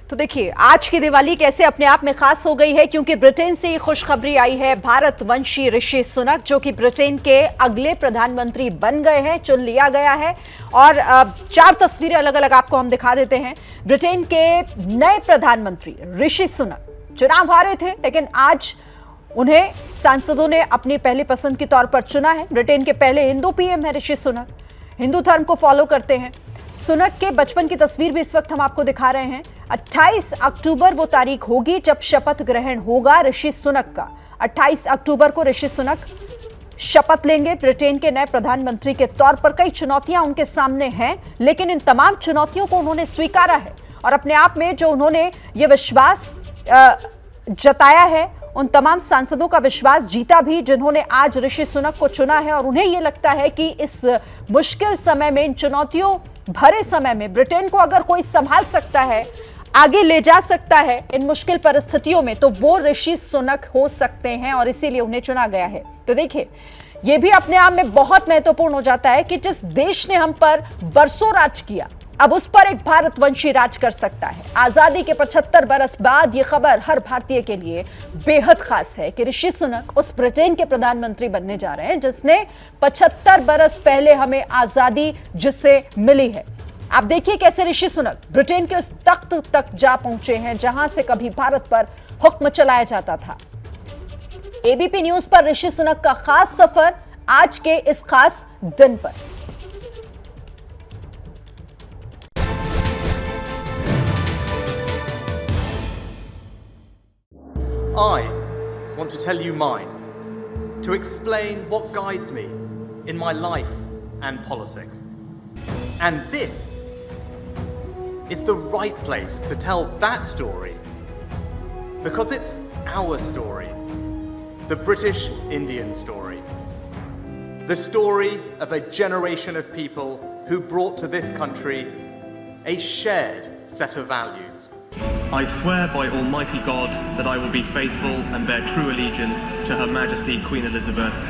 तो देखिए आज की दिवाली कैसे अपने आप में खास हो गई है, क्योंकि ब्रिटेन से खुशखबरी आई है। भारतवंशी ऋषि सुनक जो कि ब्रिटेन के अगले प्रधानमंत्री बन गए हैं, चुन लिया गया है। और 4 तस्वीरें अलग अलग आपको हम दिखा देते हैं। ब्रिटेन के नए प्रधानमंत्री ऋषि सुनक चुनाव हारे थे, लेकिन आज उन्हें सांसदों ने अपनी पहली पसंद के तौर पर चुना है। ब्रिटेन के पहले हिंदू पीएम है ऋषि सुनक, हिंदू धर्म को फॉलो करते हैं। सुनक के बचपन की तस्वीर भी इस वक्त हम आपको दिखा रहे हैं। 28 अक्टूबर वो तारीख होगी जब शपथ ग्रहण होगा ऋषि सुनक का। 28 अक्टूबर को ऋषि सुनक शपथ लेंगे ब्रिटेन के नए प्रधानमंत्री के तौर पर। कई चुनौतियां उनके सामने हैं, लेकिन इन तमाम चुनौतियों को उन्होंने स्वीकारा है और अपने आप में जो उन्होंने ये विश्वास जताया है, उन तमाम सांसदों का विश्वास जीता भी जिन्होंने आज ऋषि सुनक को चुना है। और उन्हें यह लगता है कि इस मुश्किल समय में, इन चुनौतियों भरे समय में ब्रिटेन को अगर कोई संभाल सकता है, आगे ले जा सकता है इन मुश्किल परिस्थितियों में, तो वो ऋषि सुनक हो सकते हैं और इसीलिए उन्हें चुना गया है। तो देखिए, यह भी अपने आप में बहुत महत्वपूर्ण हो जाता है कि जिस देश ने हम पर बरसों राज किया, अब उस पर एक भारतवंशी राज कर सकता है। आजादी के 75 बरस बाद यह खबर हर भारतीय के लिए बेहद खास है कि ऋषि सुनक उस ब्रिटेन के प्रधानमंत्री बनने जा रहे हैं जिसने 75 बरस पहले हमें आजादी जिससे मिली है। आप देखिए कैसे ऋषि सुनक ब्रिटेन के उस तख्त तक जा पहुंचे हैं जहां से कभी भारत पर हुक्म चलाया जाता था। एबीपी न्यूज पर ऋषि सुनक का खास सफर आज के इस खास दिन पर। I want to tell you mine, to explain what guides me in my life and politics. And this is the right place to tell that story, because it's our story, the British Indian story. The story of a generation of people who brought to this country a shared set of values. I swear by Almighty God that I will be faithful and bear true allegiance to Her Majesty Queen Elizabeth,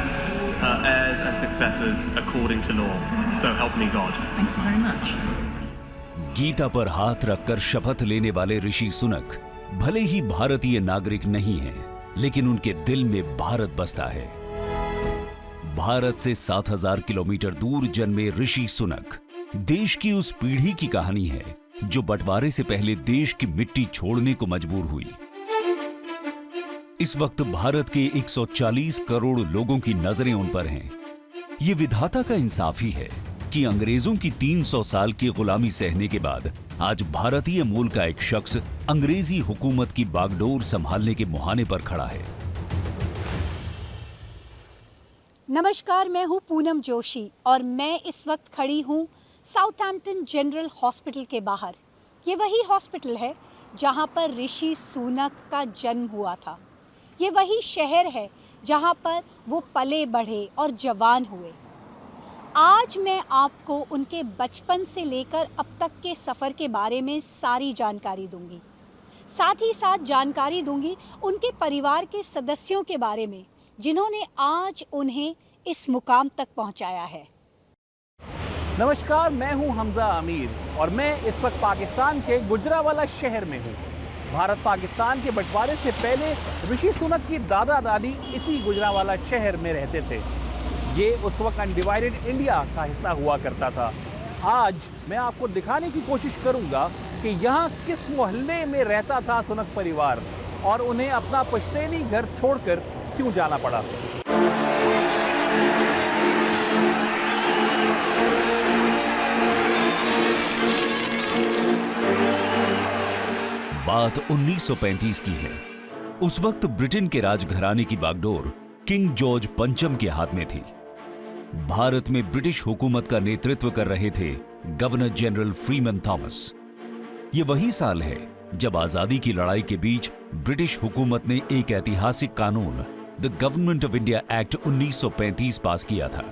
her heirs and successors according to law. So help me God. Thank you very much. Gita पर हाथ रखकर शपथ लेने वाले ऋषि सुनक भले ही भारतीय नागरिक नहीं हैं, लेकिन उनके दिल में भारत बसता है। भारत से 7000 किलोमीटर दूर जन्मे ऋषि सुनक देश की उस पीढ़ी की कहानी है जो बंटवारे से पहले देश की मिट्टी छोड़ने को मजबूर हुई। इस वक्त भारत के 140 करोड़ लोगों की नजरें उन पर हैं। ये विधाता का इंसाफ ही है कि अंग्रेजों की 300 साल की गुलामी सहने के बाद आज भारतीय मूल का एक शख्स अंग्रेजी हुकूमत की बागडोर संभालने के मुहाने पर खड़ा है। नमस्कार, मैं हूं पूनम जोशी और मैं इस वक्त खड़ी हूं साउथहैम्पटन जनरल हॉस्पिटल के बाहर। ये वही हॉस्पिटल है जहां पर ऋषि सुनक का जन्म हुआ था। ये वही शहर है जहां पर वो पले बढ़े और जवान हुए। आज मैं आपको उनके बचपन से लेकर अब तक के सफ़र के बारे में सारी जानकारी दूंगी। साथ ही साथ जानकारी दूंगी उनके परिवार के सदस्यों के बारे में जिन्होंने आज उन्हें इस मुकाम तक पहुंचाया है। नमस्कार, मैं हूं हमजा अमीर और मैं इस वक्त पाकिस्तान के गुजरावाला शहर में हूं। भारत पाकिस्तान के बंटवारे से पहले ऋषि सुनक की दादा दादी इसी गुजरावाला शहर में रहते थे। ये उस वक्त अनडिवाइडेड इंडिया का हिस्सा हुआ करता था। आज मैं आपको दिखाने की कोशिश करूंगा कि यहाँ किस मोहल्ले में रहता था सुनक परिवार और उन्हें अपना पुश्तैनी घर छोड़कर क्यों जाना पड़ा। बात 1935 की है। उस वक्त ब्रिटेन के राजघराने की बागडोर किंग जॉर्ज पंचम के हाथ में थी। भारत में ब्रिटिश हुकूमत का नेतृत्व कर रहे थे गवर्नर जनरल फ्रीमैन थॉमस। ये वही साल है जब आजादी की लड़ाई के बीच ब्रिटिश हुकूमत ने एक ऐतिहासिक कानून the government of India act 1935 पास किया था।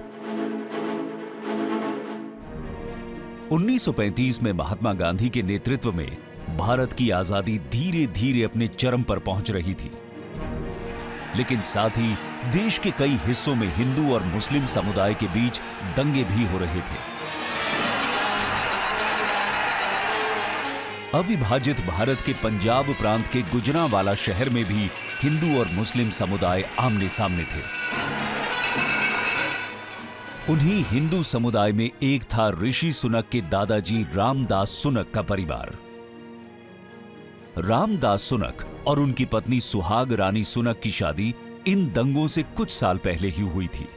1935 में महात्मा गांधी के नेतृत्व में भारत की आजादी धीरे धीरे अपने चरम पर पहुंच रही थी, लेकिन साथ ही देश के कई हिस्सों में हिंदू और मुस्लिम समुदाय के बीच दंगे भी हो रहे थे। अविभाजित भारत के पंजाब प्रांत के गुजरांवाला शहर में भी हिंदू और मुस्लिम समुदाय आमने सामने थे। उन्हीं हिंदू समुदाय में एक था ऋषि सुनक के दादाजी रामदास सुनक का परिवार। रामदास सुनक और उनकी पत्नी सुहाग रानी सुनक की शादी इन दंगों से कुछ साल पहले ही हुई थी।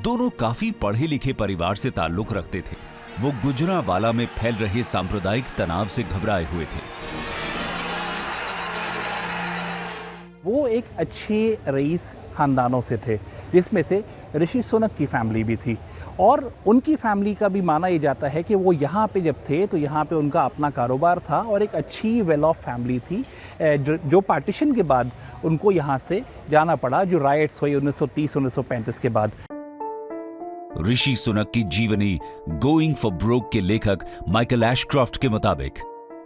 दोनों काफी पढ़े लिखे परिवार से ताल्लुक रखते थे। वो गुजरांवाला में फैल रहे सांप्रदायिक तनाव से घबराए हुए थे। वो एक अच्छे रईस खानदानों से थे, जिसमें से ऋषि सुनक की फैमिली भी थी। और उनकी फैमिली का भी माना ये जाता है कि वो यहाँ पे जब थे तो यहाँ पे उनका अपना कारोबार था और एक अच्छी वेल ऑफ फैमिली थी, जो पार्टीशन के बाद उनको यहाँ से जाना पड़ा, जो राइट्स हुई 1930-1935 के बाद। ऋषि सुनक की जीवनी गोइंग फॉर ब्रोक के लेखक माइकल एशक्रॉफ्ट के मुताबिक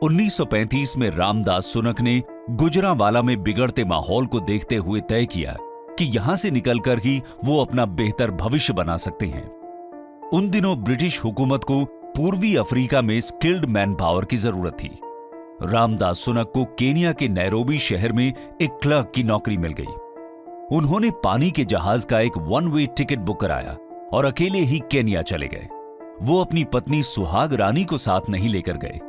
1935 में रामदास सुनक ने गुजरांवाला में बिगड़ते माहौल को देखते हुए तय किया कि यहां से निकलकर ही वो अपना बेहतर भविष्य बना सकते हैं। उन दिनों ब्रिटिश हुकूमत को पूर्वी अफ्रीका में स्किल्ड मैन पावर की जरूरत थी। रामदास सुनक को केनिया के नैरोबी शहर में एक क्लर्क की नौकरी मिल गई। उन्होंने पानी के जहाज का एक वन वे टिकट बुक कराया और अकेले ही केनिया चले गए। वो अपनी पत्नी सुहाग रानी को साथ नहीं लेकर गए।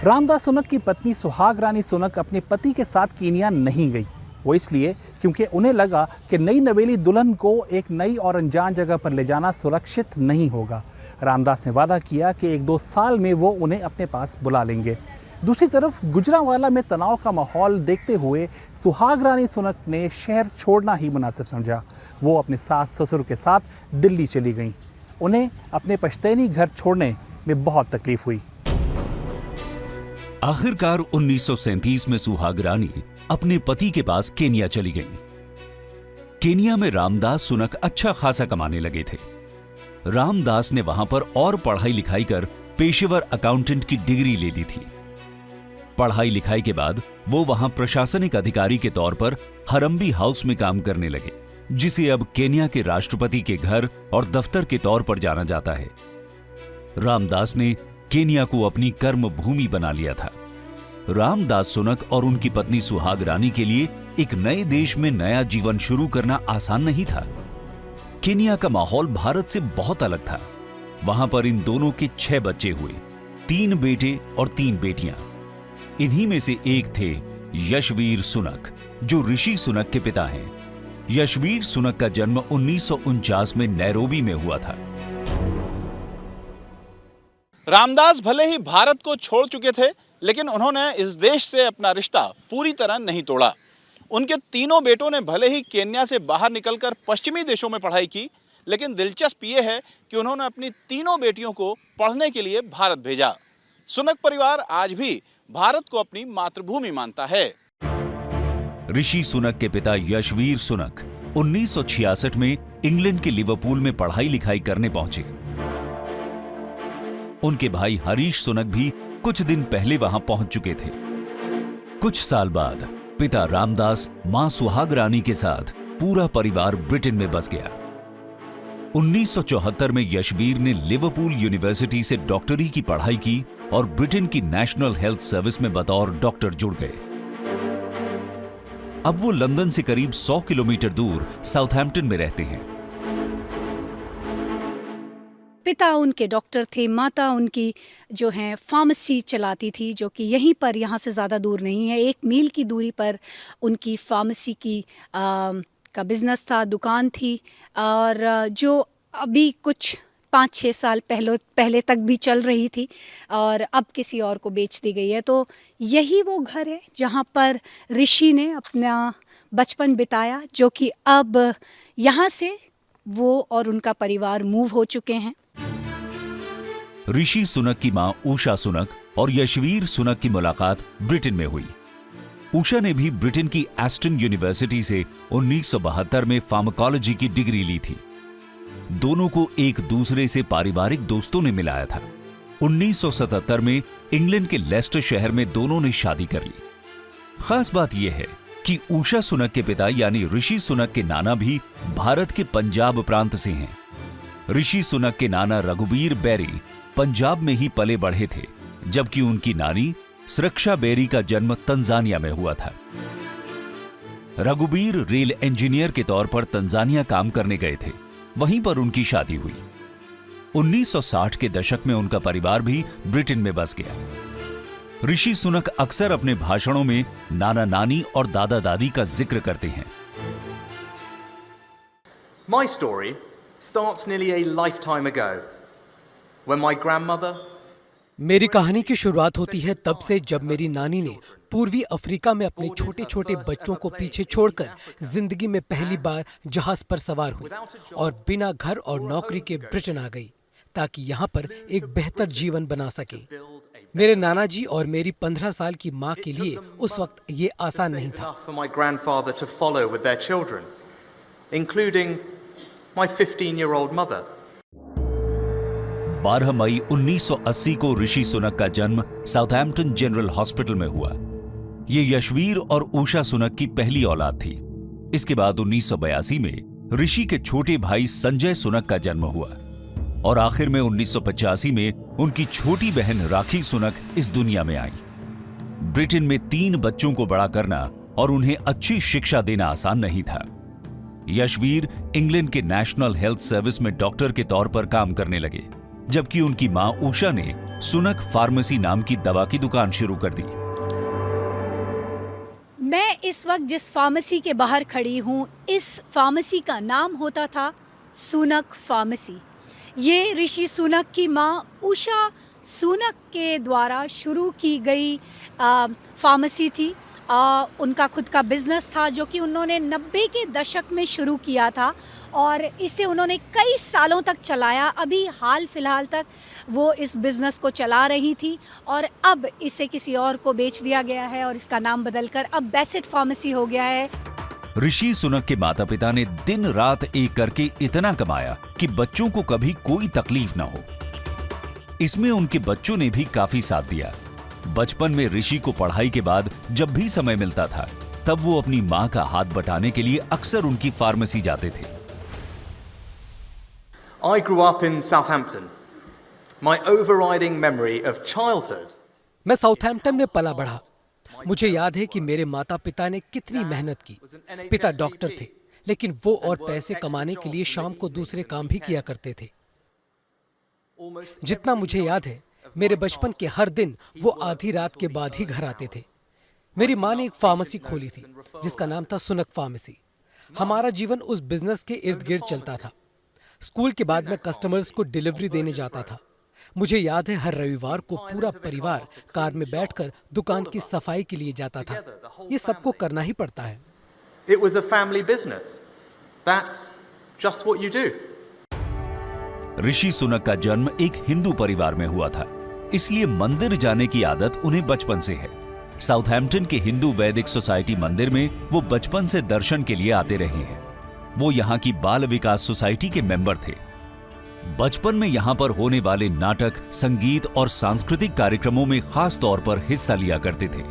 रामदास सुनक की पत्नी सुहाग रानी सुनक अपने पति के साथ केनिया नहीं गई। वो इसलिए क्योंकि उन्हें लगा कि नई नवेली दुल्हन को एक नई और अनजान जगह पर ले जाना सुरक्षित नहीं होगा। रामदास ने वादा किया कि 1-2 साल में वो उन्हें अपने पास बुला लेंगे। दूसरी तरफ गुजरांवाला में तनाव का माहौल देखते हुए सुहाग रानी सुनक ने शहर छोड़ना ही मुनासिब समझा। वो अपने सास ससुर के साथ दिल्ली चली गईं। उन्हें अपने पश्तैनी घर छोड़ने में बहुत तकलीफ हुई। आखिरकार 1937 में सुहाग रानी अपने पति के पास केनिया चली गईं। केनिया में रामदास सुनक अच्छा खासा कमाने लगे थे। रामदास ने वहां पर और पढ़ाई लिखाई कर पेशेवर अकाउंटेंट की डिग्री ले ली थी। पढ़ाई लिखाई के बाद वो वहां प्रशासनिक अधिकारी के तौर पर हरम्बी हाउस में काम करने लगे, जिसे अब केनिया के राष्ट्रपति के घर और दफ्तर के तौर पर जाना जाता है। रामदास ने केनिया को अपनी कर्म भूमि बना लिया था। रामदास सुनक और उनकी पत्नी सुहाग रानी के लिए एक नए देश में नया जीवन शुरू करना आसान नहीं था। केनिया का माहौल भारत से बहुत अलग था। वहां पर इन दोनों के 6 बच्चे हुए, 3 बेटे और 3 बेटियां। इन्हीं में से एक थे यशवीर सुनक, जो ऋषि सुनक के पिता हैं। यशवीर सुनक का जन्म 1949 में नैरोबी में हुआ था। रामदास भले ही भारत को छोड़ चुके थे, लेकिन उन्होंने इस देश से अपना रिश्ता पूरी तरह नहीं तोड़ा। उनके तीनों बेटों ने भले ही केन्या से बाहर निकलकर पश्चिमी देशों में पढ़ाई की, लेकिन दिलचस्प यह है कि उन्होंने अपनी तीनों बेटियों को पढ़ने के लिए भारत भेजा। सुनक परिवार आज भी भारत को अपनी मातृभूमि मानता है। ऋषि सुनक के पिता यशवीर सुनक 1966 में इंग्लैंड के लिवरपूल में पढ़ाई लिखाई करने पहुंचे। उनके भाई हरीश सुनक भी कुछ दिन पहले वहां पहुंच चुके थे। कुछ साल बाद पिता रामदास मां सुहाग रानी के साथ पूरा परिवार ब्रिटेन में बस गया। 1974 में यशवीर ने लिवरपूल यूनिवर्सिटी से डॉक्टरी की पढ़ाई की और ब्रिटेन की नेशनल हेल्थ सर्विस में बतौर डॉक्टर जुड़ गए। अब वो लंदन से करीब 100 किलोमीटर दूर साउथहैम्पटन में रहते हैं। पिता उनके डॉक्टर थे, माता उनकी जो है फार्मेसी चलाती थी, जो कि यहीं पर, यहाँ से ज़्यादा दूर नहीं है, 1 मील की दूरी पर उनकी फार्मेसी की का बिजनेस था, दुकान थी, और जो अभी कुछ 5-6 साल पहले तक भी चल रही थी और अब किसी और को बेच दी गई है। तो यही वो घर है जहाँ पर ऋषि ने अपना बचपन बिताया, जो कि अब यहाँ से वो और उनका परिवार मूव हो चुके हैं। ऋषि सुनक की मां उषा सुनक और यशवीर सुनक की मुलाकात ब्रिटेन में हुई। उषा ने भी ब्रिटेन की एस्टन यूनिवर्सिटी से 1972 में फार्माकोलॉजी की डिग्री ली थी। दोनों को एक दूसरे से पारिवारिक दोस्तों ने मिलाया था। 1977 में इंग्लैंड के लेस्टर शहर में दोनों ने शादी कर ली। खास बात यह है कि उषा सुनक के पिता यानी ऋषि सुनक के नाना भी भारत के पंजाब प्रांत से हैं। ऋषि सुनक के नाना रघुबीर बैरी पंजाब में ही पले बढ़े थे, जबकि उनकी नानी सुरक्षा बेरी का जन्म तंजानिया में हुआ था। रघुबीर रेल इंजीनियर के तौर पर तंजानिया काम करने गए थे, वहीं पर उनकी शादी हुई। 1960 के दशक में उनका परिवार भी ब्रिटेन में बस गया। ऋषि सुनक अक्सर अपने भाषणों में नाना नानी और दादा दादी का जिक्र करते हैं। My story starts nearly a lifetime ago when my grandmother मेरी कहानी की शुरुआत होती है तब से जब मेरी नानी ने पूर्वी अफ्रीका में अपने छोटे छोटे बच्चों को पीछे छोड़कर जिंदगी में पहली बार जहाज पर सवार हुई और बिना घर और नौकरी के ब्रिटेन आ गई ताकि यहाँ पर एक बेहतर जीवन बना सके। मेरे नाना जी और मेरी 15 साल की माँ के लिए उस वक्त ये आसान नहीं था। for my grandfather to follow with their children, including my 15-year-old mother. 12 मई 1980 को ऋषि सुनक का जन्म साउथहैम्पटन जनरल हॉस्पिटल में हुआ। ये यशवीर और उषा सुनक की पहली औलाद थी। इसके बाद 1982 में ऋषि के छोटे भाई संजय सुनक का जन्म हुआ और आखिर में 1985 में उनकी छोटी बहन राखी सुनक इस दुनिया में आई। ब्रिटेन में 3 बच्चों को बड़ा करना और उन्हें अच्छी शिक्षा देना आसान नहीं था। यशवीर इंग्लैंड के नेशनल हेल्थ सर्विस में डॉक्टर के तौर पर काम करने लगे, जबकि उनकी मां उषा ने सुनक फार्मेसी नाम की दवा की दुकान शुरू कर दी। मैं इस वक्त जिस फार्मेसी के बाहर खड़ी हूँ, इस फार्मेसी का नाम होता था सुनक फार्मेसी। ये ऋषि सुनक की मां उषा सुनक के द्वारा शुरू की गई फार्मेसी थी। उनका खुद का बिजनेस था जो कि उन्होंने 90 के दशक में शुरू किया था और इसे उन्होंने कई सालों तक चलाया। अभी हाल फिलहाल तक वो इस बिज़नेस को चला रही थी और अब इसे किसी और को बेच दिया गया है और इसका नाम बदलकर अब बेसेट फार्मेसी हो गया है। ऋषि सुनक के माता पिता ने दिन रात एक करके इतना कमाया कि बच्चों को कभी कोई तकलीफ ना हो। इसमें उनके बच्चों ने भी काफी साथ दिया। बचपन में ऋषि को पढ़ाई के बाद जब भी समय मिलता था तब वो अपनी मां का हाथ बटाने के लिए अक्सर उनकी फार्मेसी जाते थे। I grew up in Southampton. My overriding memory of childhood. मैं साउथहैम्पटन में पला बढ़ा। मुझे याद है कि मेरे माता पिता ने कितनी मेहनत की। पिता डॉक्टर थे, लेकिन वो और पैसे कमाने के लिए शाम को दूसरे काम भी किया करते थे। जितना मुझे याद है, मेरे बचपन के हर दिन वो आधी रात के बाद ही घर आते थे। मेरी माँ ने एक फार्मेसी खोली थी जिसका नाम था सुनक फार्मेसी। हमारा जीवन उस बिजनेस के इर्द गिर्द चलता था। स्कूल के बाद मैं कस्टमर्स को डिलीवरी देने जाता था। मुझे याद है हर रविवार को पूरा परिवार कार में बैठकर दुकान की सफाई के लिए जाता था। ये सबको करना ही पड़ता है। It was a family business. That's just what you do. Rishi Sunak का जन्म एक हिंदू परिवार में हुआ था, इसलिए मंदिर जाने की आदत उन्हें बचपन से है। साउथहैम्पटन के हिंदू वैदिक सोसाइटी मंदिर में वो बचपन से दर्शन के लिए आते रहे हैं। वो यहाँ की बाल विकास सोसाइटी के मेंबर थे। बचपन में यहाँ पर होने वाले नाटक, संगीत और सांस्कृतिक कार्यक्रमों में खास तौर पर हिस्सा लिया करते थे।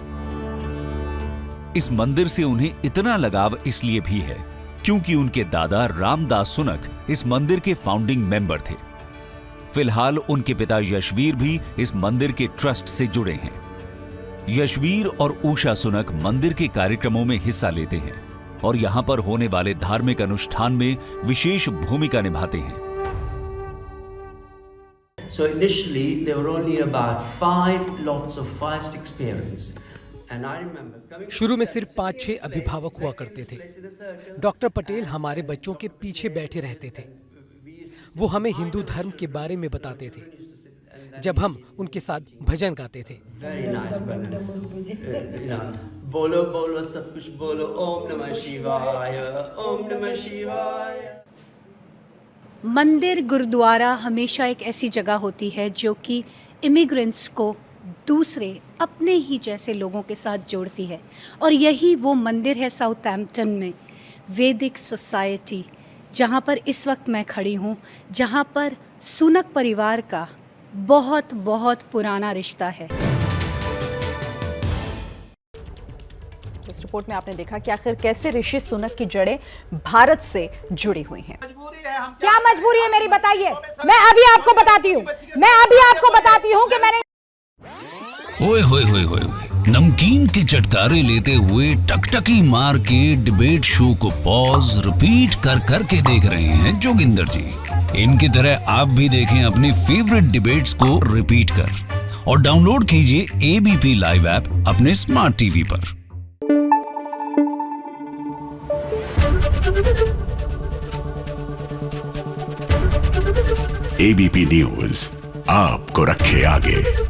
इस मंदिर से उन्हें इतना लगाव इसलिए भी है क्योंकि उनके दादा रामदास सुनक इस मंदिर के फाउंडिंग मेंबर थे। फिलहाल उनके पिता यशवीर भी इस मंदिर के ट्रस्ट से जुड़े हैं। यशवीर और उषा सुनक मंदिर के कार्यक्रमों में हिस्सा लेते हैं और यहाँ पर होने वाले धार्मिक अनुष्ठान में विशेष भूमिका निभाते हैं। So initially there were only about 5 lots of 5-6 parents. And I remember coming शुरू में सिर्फ 5-6 अभिभावक हुआ करते थे। डॉक्टर पटेल हमारे बच्चों के पीछे बैठे रहते थे। वो हमें हिंदू धर्म के बारे में बताते थे जब हम उनके साथ भजन गाते थे। very nice but बोलो बोलो सब कुछ बोलो, ओम नमः शिवाय, ओम नमः शिवाय। मंदिर गुरुद्वारा हमेशा एक ऐसी जगह होती है जो कि इमिग्रेंट्स को दूसरे अपने ही जैसे लोगों के साथ जोड़ती है और यही वो मंदिर है साउथहैम्पटन में, वैदिक सोसाइटी, जहाँ पर इस वक्त मैं खड़ी हूँ, जहाँ पर सुनक परिवार का बहुत बहुत पुराना रिश्ता है। इस रिपोर्ट में आपने देखा कि आखिर कैसे ऋषि सुनक की जड़ें भारत से जुड़ी हुई हैं। क्या मजबूरी है मेरी, बताइए। मैं अभी आपको बताती हूँ कि मैंने ओए होए होए होए होए, नमकीन के चटकारे लेते हुए टकटकी मार के डिबेट शो को पॉज रिपीट कर कर के देख रहे हैं जोगिंदर जी। इनकी तरह आप भी देखें अपनी फेवरेट डिबेट्स को रिपीट कर और डाउनलोड कीजिए एबीपी लाइव ऐप अपने स्मार्ट टीवी पर। एबीपी न्यूज आपको रखे आगे।